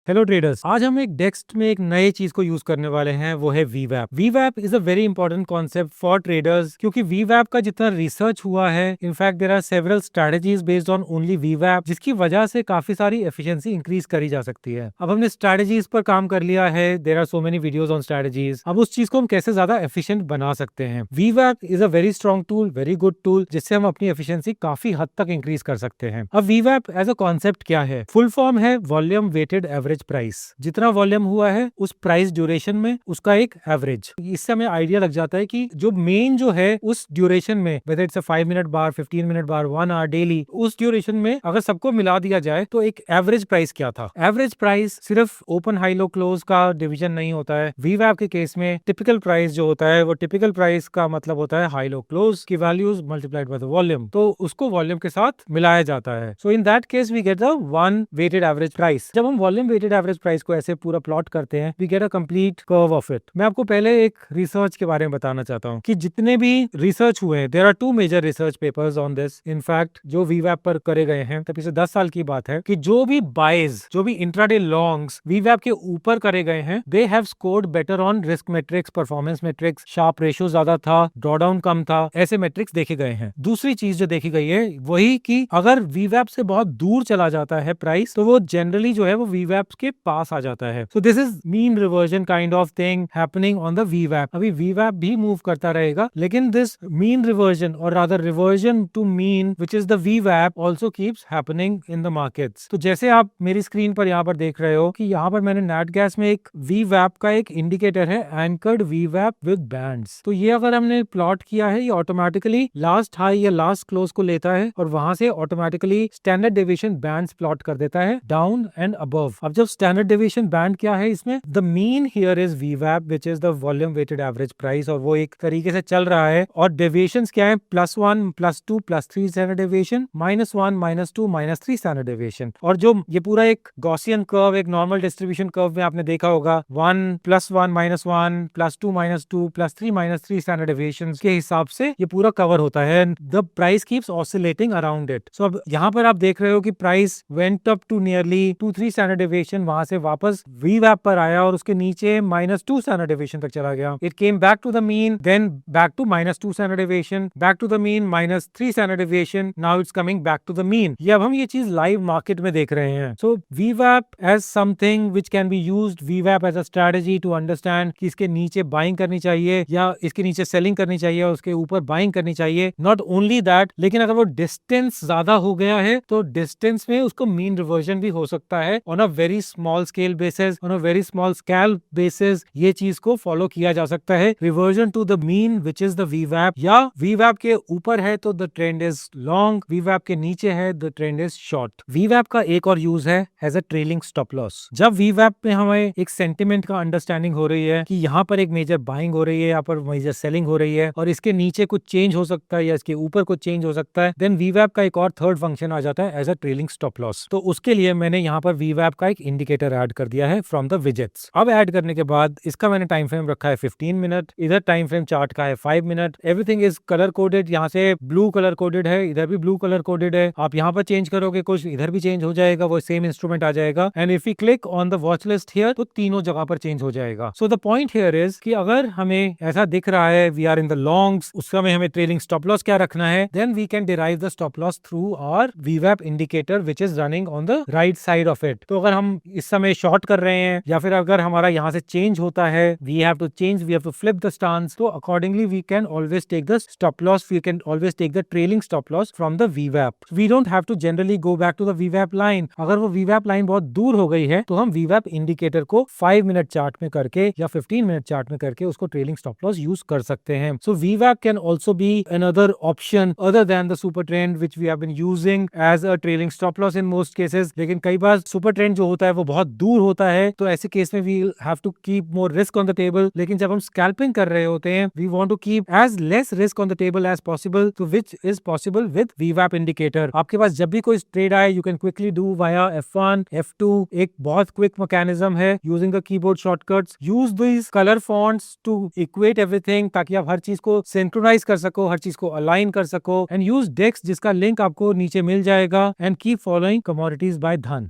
Hello traders, आज हम एक डेस्क में एक नए चीज को यूज करने वाले हैं, वो है वीवैप। वीवैप is a very important concept for traders, क्योंकि वीवैप का जितना रिसर्च हुआ है, in fact there are several strategies based on only वीवैप, जिसकी वजह से काफी सारी एफिशिएंसी इंक्रीज करी जा सकती है। अब हमने स्ट्रेटजीज पर काम कर लिया है, there are so many videos on strategies. अब उस चीज को हम कैसे ज्यादा एफिशिएंट बना सकते हैं। वीवैप is a very strong tool, very good tool, जिससे हम अपनी एफिशिएंसी काफी हद तक इंक्रीज कर सकते हैं। अब वीवैप एज अ कॉन्सेप्ट क्या है? फुल फॉर्म है वॉल्यूम वेटेड एवरेज प्राइस। जितना वॉल्यूम हुआ है उस प्राइस ड्यूरेशन में उसका एक एवरेज। इससे हमें आइडिया लग जाता है कि जो मेन जो है उस ड्यूरेशन में, whether it's a 5 minute bar, 15 minute bar, 1 hour daily, उस ड्यूरेशन में अगर सबको मिला दिया जाए तो एक एवरेज प्राइस क्या था। एवरेज प्राइस सिर्फ ओपन हाई लो क्लोज का डिवीजन नहीं होता है। वीवैप के केस में टिपिकल प्राइस जो होता है वो टिपिकल प्राइस का मतलब होता है हाई लो क्लोज की values multiplied by the volume, तो उसको वॉल्यूम के साथ मिलाया जाता है। So in that case we get the one weighted average price. जब हम वॉल्यूम वेटेड एवरेज प्राइस को ऐसे पूरा प्लॉट करते हैं, we get a complete curve of it. मैं आपको पहले एक रिसर्च के बारे में बताना चाहता हूँ कि जितने भी रिसर्च हुए हैं, there are 2 major research papers on this. In fact जो वीवैप पर करे गए हैं, तब पिछले 10 साल की बात है, कि जो भी बाइज, जो भी इंट्राडे लॉन्ग्स वीवैप के ऊपर करे गए हैं, they have scored better on risk matrix, performance matrix, Sharpe ratio ज्यादा था, ड्रॉडाउन कम था, ऐसे मेट्रिक्स देखे गए हैं। दूसरी चीज जो देखी गई है वही कि अगर वीवैप से बहुत दूर चला जाता है प्राइस, तो वो जनरली जो है वो वीवैप के पास आ जाता है। So this is mean reversion kind of thing happening on the वीवैप। अभी वीवैप भी मूव करता रहेगा, लेकिन दिस मीन रिवर्जन और rather reversion to mean which is the वीवैप also keeps happening in the markets. तो जैसे आप मेरी स्क्रीन पर यहाँ पर देख रहे हो कि यहाँ पर मैंने नेट गैस में एक वीवैप का एक इंडिकेटर है, एंकर्ड वीवैप विद बैंड्स। तो ये अगर हमने प्लॉट किया है, ये ऑटोमेटिकली लास्ट हाई या लास्ट क्लोज को लेता है और वहां से automatically standard deviation bands plot कर देता है डाउन एंड अबव। अब जब स्टैंडर्ड डेविएशन बैंड क्या है इसमें, द मीन हियर इज वीवैप which is the volume weighted average price, और वो एक तरीके से चल रहा है। और डेविएशंस क्या है? +1, +2, +3 स्टैंडर्ड डेविएशन, -1, -2, -3 स्टैंडर्ड डेविएशन। और जो ये पूरा एक गॉसियन कर्व, एक नॉर्मल डिस्ट्रीब्यूशन कर्व में आपने देखा होगा, 1 +1 -1 +2 -2 +3 -3 स्टैंडर्ड डेविएशन के हिसाब से ये पूरा कवर होता है। The price keeps oscillating around it. So अब यहाँ पर आप देख रहे हो कि price went up to nearly 2-3 standard deviation, वहां से वापस वीवैप पर आया और उसके नीचे -2 स्टैंडर्ड डेविएशन तक चला गया। It came back to the mean, then back to -2 standard deviation, back to the mean, -3 standard deviation, now it's coming back to the mean. ये अब हम ये चीज लाइव मार्केट में देख रहे हैं। So वीवैप as something which can be used, वीवैप as a strategy to understand कि इसके नीचे बाइंग करनी चाहिए या इसके नीचे सेलिंग करनी चाहिए और उसके ऊपर बाइंग करनी चाहिए। नॉट ओनली दैट, लेकिन अगर वो डिस्टेंस ज्यादा हो गया है तो डिस्टेंस में उसको मीन रिवर्जन भी हो सकता है। On a very small scale basis, on a very small scale basis ये चीज को फॉलो किया जा सकता है। Reversion to the mean which is the वीवैप, या वीवैप के ऊपर है तो द ट्रेंड इज लॉन्ग, वीवैप के नीचे है द ट्रेंड इज शॉर्ट। वीवैप का एक और यूज है as a trailing stop loss. जब वीवैप में हमें एक सेंटिमेंट का अंडरस्टैंडिंग हो रही है कि यहाँ पर एक मेजर बाइंग हो रही है, यहाँ पर मेजर सेलिंग हो रही है और इसके नीचे कुछ चेंज हो सकता है या इसके ऊपर कुछ चेंज हो सकता है, देन वीवैप का एक और थर्ड फंक्शन आ जाता है as a trailing stop loss. तो उसके लिए मैंने यहाँ पर वीवैप का एक इंडिकेटर ऐड कर दिया है फ्रॉम द विजेट्स। अब ऐड करने के बाद इसका मैंने टाइम फ्रेम रखा है 15 मिनट, इधर टाइम फ्रेम चार्ट का है 5 minute. Everything is colour coded, यहाँ से ब्लू कलर कोडेड है, इधर भी ब्लू कलर कोडेड है। आप यहाँ पर चेंज करोगे कुछ, इधर भी चेंज हो जाएगा, वो सेम इंस्ट्रूमेंट आ जाएगा। And if you click on the watch list here, तो तीनों जगह पर चेंज हो जाएगा। So the point here is कि अगर हमें ऐसा दिख रहा है we are in the longs, उस समय हमें ट्रेलिंग स्टॉप लॉस क्या रखना है, then we can derive the stop loss through our वीवैप indicator which is running on the right side of it. तो अगर हम इस समय शॉर्ट कर रहे हैं या फिर अगर हमारा यहाँ से चेंज होता है, we have to change, we have to flip the stance, तो accordingly we can always take the stop loss, we can always take the trailing stop loss from the वीवैप। We don't have to generally go back to the वीवैप line. अगर वो वीवैप line बहुत दूर हो गई है तो हम वीवैप इंडिकेटर को 5 मिनट चार्ट में करके या 15 मिनट चार्ट में करके उसको ट्रेलिंग स्टॉप लॉस यूज कर सकते हैं। सो वीवैप can also be another option other than the super trend which we have been using as a trailing stop loss in most cases। लेकिन कई बार सुपर ट्रेंड जो होता है वो बहुत दूर होता है, तो ऐसे केस में we have to keep more risk on the table। लेकिन जब हम स्कैल्पिंग कर रहे होते हैं, we want to keep as less risk on the table as possible, so which is possible with VWAP indicator। आपके पास जब भी कोई ट्रेड आए, you can quickly do via F1, F2, एक बहुत क्विक मैकेनिज्म है using the keyboard shortcuts। use these color fonts to equate everything, ताकि आप हर चीज को सिंक्रोनाइज कर सको, हर चीज को अलाइन कर सको। एंड यूज डेक्स, जिसका लिंक आपको नीचे मिल जाएगा। And keep following commodities by Dhan.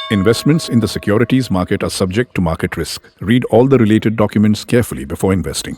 Investments in the securities market are subject to market risk. Read all the related documents carefully before investing.